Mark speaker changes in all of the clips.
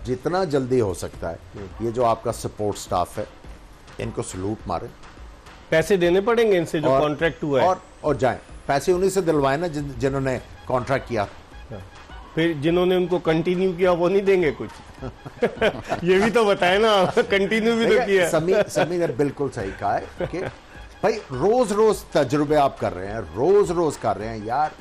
Speaker 1: जितना जल्दी हो सकता है ये जो आपका सपोर्ट स्टाफ है इनको सलूट मारे,
Speaker 2: पैसे देने पड़ेंगे इनसे जो कॉन्ट्रैक्ट हुआ है
Speaker 1: और जाएं, पैसे उन्हीं से दिलवाए ना जिन्होंने कॉन्ट्रैक्ट किया।
Speaker 2: फिर जिन्होंने उनको कंटिन्यू किया वो नहीं देंगे कुछ? ये भी तो बताए ना, कंटिन्यू भी तो किया।
Speaker 1: समी ने बिल्कुल सही कहा है कि भाई रोज रोज तजुर्बे आप कर रहे हैं, रोज रोज कर रहे हैं यार।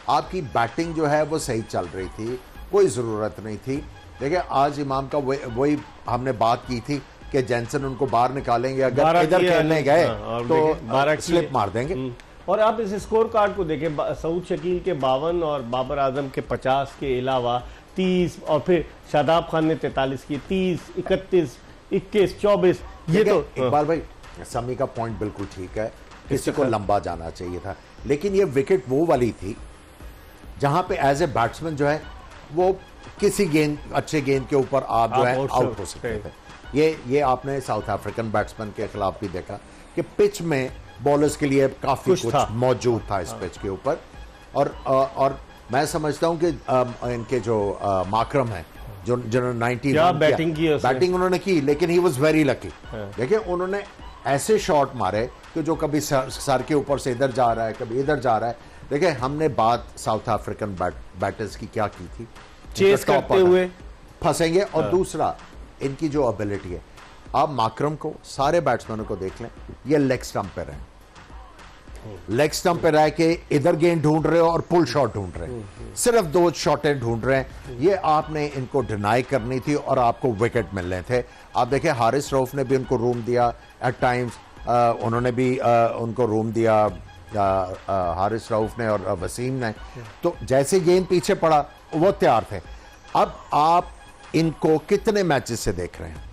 Speaker 1: आपकी बैटिंग जो है वो सही चल रही थी, कोई ज़रूरत नहीं थी। देखिए आज इमाम का वही हमने बात की थी कि जेंसन उनको बाहर निकालेंगे, अगर इधर खेलने गए तो स्लिप मार देंगे।
Speaker 2: और आप इस स्कोर कार्ड को देखें, सऊद शकील के 52 और बाबर आजम के 50 के अलावा 30 और फिर शादाब खान ने 43 की, 30, 31, 21, 24। ये तो
Speaker 1: इकबाल भाई समी का पॉइंट बिल्कुल ठीक है, किसी को लंबा जाना चाहिए था, लेकिन ये विकेट वो वाली थी जहां पे एज ए बैट्समैन जो है वो किसी गेंद अच्छे गेंद के ऊपर आप जो है आउट हो सकते थे। ये आपने साउथ अफ्रीकन बैट्समैन के खिलाफ भी देखा कि पिच में बॉलर्स के लिए काफी कुछ मौजूद था इस पिच के ऊपर। और मैं समझता हूं कि इनके जो माकरम है जिन्होंने 90 बैटिंग उन्होंने की, लेकिन ही वाज वेरी लकी। देखिए उन्होंने ऐसे शॉट मारे कि जो कभी सर के ऊपर से इधर जा रहा है, कभी इधर जा रहा है। देखिए हमने बात साउथ अफ्रीकन बैटर्स की क्या की थी,
Speaker 2: चेस करते हुए
Speaker 1: फंसेंगे। और दूसरा इनकी जो एबिलिटी है, आप माकरम को सारे बैट्समैनों को देख लें, ये लेग स्टंप पे रहे, लेग स्टंप पे रह के इधर गेंद ढूंढ रहे हो और पुल शॉट ढूंढ रहे हैं, सिर्फ 2 शॉटें ढूंढ रहे हैं। ये आपने इनको डिनाई करनी थी और आपको विकेट मिलने थे। आप देखें हारिस रऊफ ने भी उनको रूम दिया एट टाइम्स, उन्होंने भी उनको रूम दिया, हारिस रऊफ ने और वसीम ने। तो जैसे गेंद पीछे पड़ा वो तैयार थे। अब आप इनको कितने मैचेस से देख रहे हैं,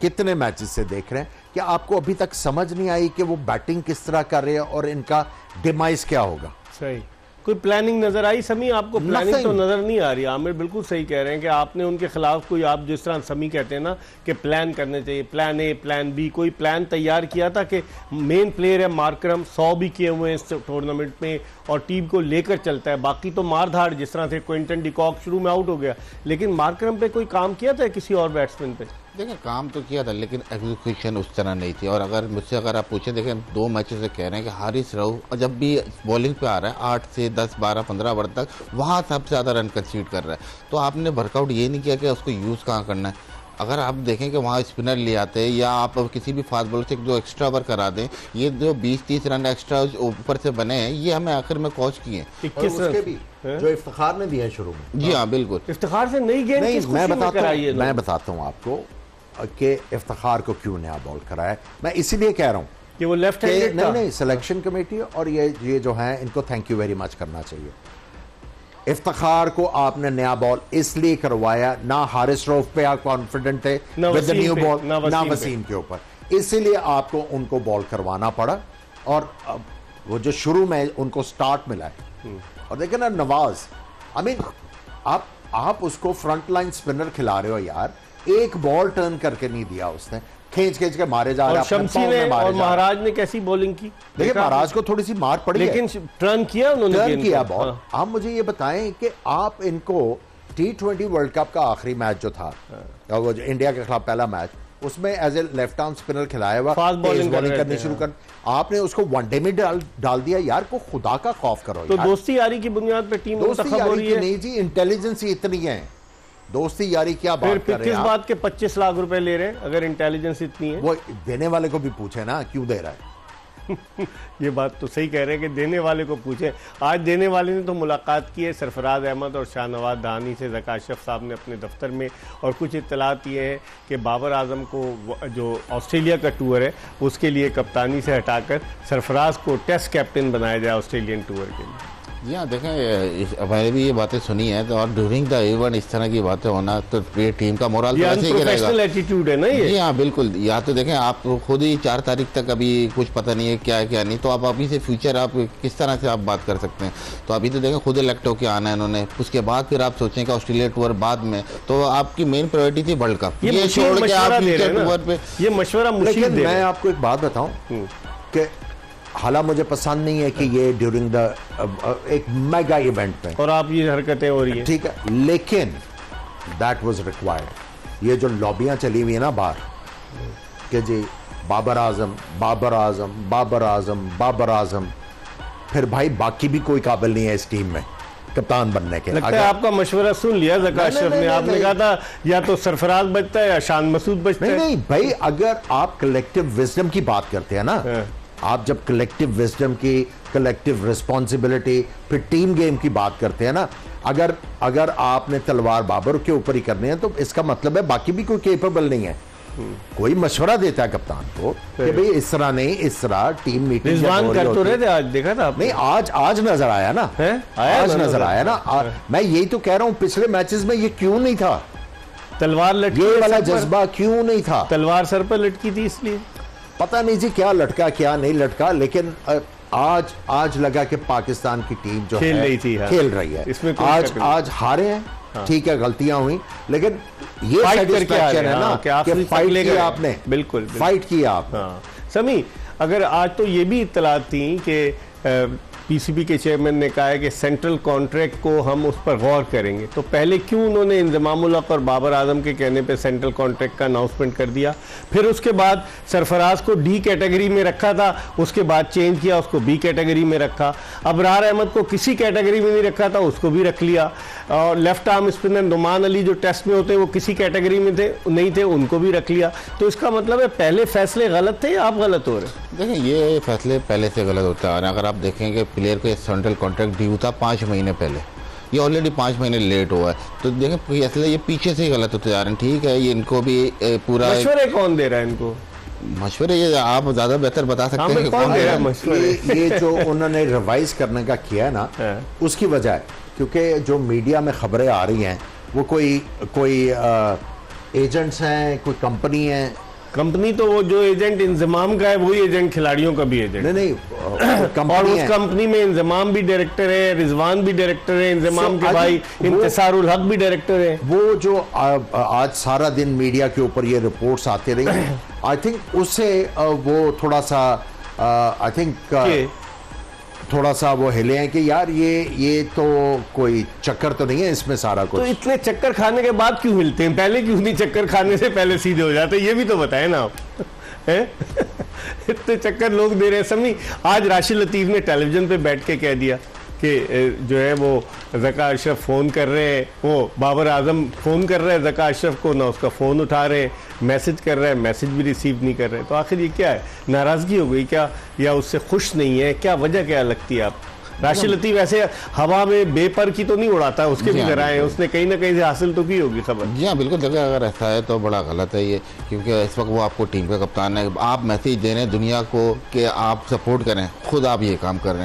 Speaker 1: कितने मैचेस से देख रहे हैं कि आपको अभी तक समझ नहीं आई कि वो बैटिंग किस तरह कर रहे हैं और इनका डिमाइस क्या होगा?
Speaker 2: सही, कोई प्लानिंग नजर आई समी आपको? प्लानिंग तो नजर नहीं आ रही। आमिर बिल्कुल सही कह रहे हैं कि आपने उनके खिलाफ कोई, आप जिस तरह समी कहते हैं ना कि प्लान करने चाहिए, प्लान ए प्लान बी, कोई प्लान तैयार किया था कि मेन प्लेयर है मार्करम, 100 भी किए हुए हैं इस टूर्नामेंट में और टीम को लेकर चलता है। बाकी तो मारधाड़, जिस तरह से क्विंटन डिकॉक शुरू में आउट हो गया, लेकिन मार्करम पे कोई काम किया था किसी और बैट्समैन पे?
Speaker 3: देखिए काम तो किया था लेकिन एग्जीक्यूशन उस तरह नहीं थी। और अगर मुझसे अगर आप पूछें, देखिए 2 मैचों से कह रहे हैं कि हारिस रऊफ जब भी बॉलिंग पे आ रहा है 8 से 10, 12, 15 ओवर तक वहाँ सबसे ज़्यादा रन कंसीड कर रहा है। तो आपने वर्कआउट ये नहीं किया कि उसको यूज़ कहाँ करना है। अगर आप देखें कि वहाँ स्पिनर ले आते हैं या आप किसी भी फास्ट बॉलर से जो एक्स्ट्रा ओवर करा दें, ये जो 20-30 रन एक्स्ट्रा ऊपर से बने हैं ये हमें आखिर में कॉस्ट किए हैं।
Speaker 1: 21 रन भी जो इफ्तिखार ने दिए हैं शुरू में।
Speaker 3: जी हाँ बिल्कुल,
Speaker 2: इफ्तिखार से नई गेंद
Speaker 1: मैं बताता हूँ आपको कि इफ्तिखार को क्यों नया बॉल कराया। मैं इसीलिए कह रहा हूँ
Speaker 2: कि वो लेफ्ट हैंडेड था।
Speaker 1: नहीं, सिलेक्शन कमेटी और ये जो है इनको थैंक यू वेरी मच करना चाहिए। इफ्तिखार को आपने नया बॉल इसलिए करवाया, ना हारिस रऊफ पे आप कॉन्फिडेंट थे विद द न्यू बॉल, ना वसीम के ऊपर, इसीलिए आपको उनको बॉल करवाना पड़ा। और वो जो शुरू में उनको स्टार्ट मिला है, और देखें ना नवाज, आई मीन आप उसको फ्रंट लाइन स्पिनर खिला रहे हो यार, एक बॉल टर्न करके नहीं दिया उसने, खींच के मारे जा रहे हैं।
Speaker 2: शम्सी ने और महाराज ने कैसी बॉलिंग की,
Speaker 1: देखिए महाराज को थोड़ी सी मार पड़ी,
Speaker 2: लेकिन टर्न किया उन्होंने,
Speaker 1: टर्न किया बॉल। आप मुझे ये बताएं कि आप इनको T20 वर्ल्ड कप का आखिरी मैच जो था, वो जो इंडिया के खिलाफ पहला मैच, उसमें as a left arm spinner खिलाया हुआ,
Speaker 2: फास्ट बॉलिंग
Speaker 1: करनी शुरू कर, आपने उसको वनडे में डाल दिया यार। को खुदा का खौफ करो।
Speaker 2: तो दोस्ती यारी की बुनियाद पे टीम
Speaker 1: दोस्ती यारी की नहीं जी, इंटेलिजेंस ही इतनी है। दोस्ती यारी क्या बात कर रहे हैं?
Speaker 2: किस बात के 25 लाख रुपए ले रहे हैं अगर इंटेलिजेंस इतनी है?
Speaker 1: वो देने वाले को भी पूछे ना क्यों दे रहा है।
Speaker 2: ये बात तो सही कह रहे हैं कि देने वाले को पूछे। आज देने वाले ने तो मुलाकात की है सरफराज अहमद और शाहनवाज दहानी से ज़काशफ साहब ने अपने दफ्तर में, और कुछ इत्तलात ये है कि बाबर आजम को जो ऑस्ट्रेलिया का टूर है उसके लिए कप्तानी से हटाकर सरफराज को टेस्ट कैप्टन बनाया जाए ऑस्ट्रेलियन टूर के लिए।
Speaker 3: जी हाँ, देखें मैंने भी ये बातें सुनी है, तो और ड्यूरिंग द इवेंट इस तरह की बातें होना तो ये टीम का मोरल तो ऐसे ही रहेगा।
Speaker 2: एटीट्यूड है ना ये।
Speaker 3: जी हाँ बिल्कुल। या तो देखें आप खुद ही 4 तारीख तक अभी कुछ पता नहीं है क्या है क्या नहीं, तो आप अभी से फ्यूचर आप किस तरह से आप बात कर सकते हैं। तो अभी तो देखें खुद इलेक्ट होकर आना है इन्होंने, उसके बाद फिर आप सोचें कि ऑस्ट्रेलिया टूर बाद में, तो आपकी मेन प्रायोरिटी थी वर्ल्ड कप, ये छोड़ के आप फ्यूचर टूर पे
Speaker 2: ये मशवरा।
Speaker 1: लेकिन मैं आपको एक बात बताऊं कि हालांकि मुझे पसंद नहीं है कि ये ड्यूरिंग द एक मेगा इवेंट में
Speaker 2: और आप ये हरकतें हो रही है,
Speaker 1: ठीक है, लेकिन दैट वाज रिक्वायर्ड। ये जो लॉबियां चली हुई है ना बाहर कि जी बाबर आजम बाबर आजम बाबर आजम बाबर आजम, फिर भाई बाकी भी कोई काबिल नहीं है इस टीम में कप्तान बनने के।
Speaker 2: लगता है आपका मशवरा सुन लिया ज़का अशरफ ने, आपने कहा था या तो सरफराज बचता है या शान मसूद बचता है।
Speaker 1: नहीं भाई, अगर आप कलेक्टिव विजडम की बात करते हैं ना, आप जब कलेक्टिव विजडम की, कलेक्टिव रिस्पॉन्सिबिलिटी, फिर टीम गेम की बात करते हैं ना, अगर आपने तलवार बाबर के ऊपर ही करनी है तो इसका मतलब है बाकी भी कोई केपेबल नहीं है। कोई मशवरा देता है कप्तान को कि भाई इस तरह नहीं, इस तरह टीम मीटिंग
Speaker 2: रिजवान कर तो रहे थे, आज देखा था आपने?
Speaker 1: नहीं, आज नजर आया ना, आज नजर आया ना। मैं यही तो कह रहा हूं, पिछले मैचेस में ये क्यों नहीं था,
Speaker 2: तलवार लटकी,
Speaker 1: ये वाला जज्बा क्यों नहीं था?
Speaker 2: तलवार सर पर लटकी थी इसलिए
Speaker 1: पता नहीं जी क्या लटका क्या नहीं लटका, लेकिन आज लगा कि पाकिस्तान की टीम जो
Speaker 2: खेल रही थी,
Speaker 1: खेल रही है।
Speaker 2: इसमें
Speaker 1: आज हारे हैं, ठीक है, गलतियां हुई, लेकिन ये सेटिस्फैक्शन है ना कि फाइट किया आपने,
Speaker 2: बिल्कुल
Speaker 1: फाइट किया आप।
Speaker 2: समी, अगर आज तो ये भी इत्तलात थी कि पीसीबी के चेयरमैन ने कहा है कि सेंट्रल कॉन्ट्रैक्ट को हम उस पर गौर करेंगे, तो पहले क्यों उन्होंने इंज़मामुल हक और बाबर आजम के कहने पे सेंट्रल कॉन्ट्रैक्ट का अनाउंसमेंट कर दिया? फिर उसके बाद सरफराज को डी कैटेगरी में रखा था, उसके बाद चेंज किया, उसको बी कैटेगरी में रखा। अबरार अहमद को किसी कैटेगरी में नहीं रखा था, उसको भी रख लिया। और left arm spinner Nauman Ali जो टेस्ट में होते हैं वो किसी कैटेगरी में थे नहीं थे, उनको भी रख लिया। तो इसका मतलब है पहले फैसले गलत थे या आप गलत हो रहे?
Speaker 3: देखिए, ये फैसले पहले से गलत होते आ रहे हैं। अगर आप देखेंगे प्लेयर को सेंट्रल कॉन्ट्रैक्ट ड्यू था 5 महीने पहले, ये ऑलरेडी 5 महीने लेट हुआ है, तो देखें फैसले ये पीछे से ही गलत होते जा रहे हैं। ठीक है, ये इनको भी पूरा
Speaker 2: मशवरे कौन दे रहा है इनको?
Speaker 3: मशवरे ये आप ज्यादा बेहतर बता सकते हैं कि
Speaker 2: कौन दे रहा है मशवरे?
Speaker 1: ये जो उन्होंने रिवाइज करने का किया ना, उसकी वजह है क्योंकि जो मीडिया में खबरें आ रही हैं वो कोई एजेंट्स हैं, कोई कंपनी है।
Speaker 2: कंपनी तो वो जो एजेंट इंजमाम का है वही एजेंट खिलाड़ियों का भी एजेंट
Speaker 1: नहीं
Speaker 2: और उस कंपनी में इंजमाम भी डायरेक्टर है, रिजवान भी डायरेक्टर है, इंजमाम के भाई इंतसारुल हक भी डायरेक्टर है।
Speaker 1: वो जो आज सारा दिन मीडिया के ऊपर ये रिपोर्ट्स आते रही, आई थिंक उससे वो थोड़ा सा आई थिंक थोड़ा सा वो हिले हैं कि यार ये तो कोई चक्कर तो नहीं है इसमें सारा कुछ।
Speaker 2: तो इतने चक्कर खाने के बाद क्यों मिलते हैं? पहले क्यों नहीं चक्कर खाने से पहले सीधे हो जाते? ये भी तो बताएं ना आप। इतने चक्कर लोग दे रहे हैं। समी, आज राशिद लतीफ़ ने टेलीविजन पे बैठ के कह दिया कि जो है वो ज़का अशरफ फ़ोन कर रहे हैं, वो बाबर आजम फ़ोन कर रहे हैं ज़का अशरफ को, ना उसका फ़ोन उठा रहे, मैसेज कर रहे हैं, मैसेज भी रिसीव नहीं कर रहे। तो आखिर ये क्या है? नाराज़गी हो गई क्या, या उससे खुश नहीं है क्या? वजह क्या लगती है आप? राशिद लतीफ़ ऐसे हवा में बेपर की तो नहीं उड़ाता, उसके भी जराए, उसने कहीं ना कहीं से हासिल तो की होगी खबर।
Speaker 3: जी हाँ, बिल्कुल। देखिए, अगर ऐसा है तो बड़ा गलत है ये, क्योंकि इस वक्त वो आपको टीम का कप्तान है। आप मैसेज दे रहे हैं दुनिया को कि आप सपोर्ट करें, खुद आप ये काम कर रहे हैं।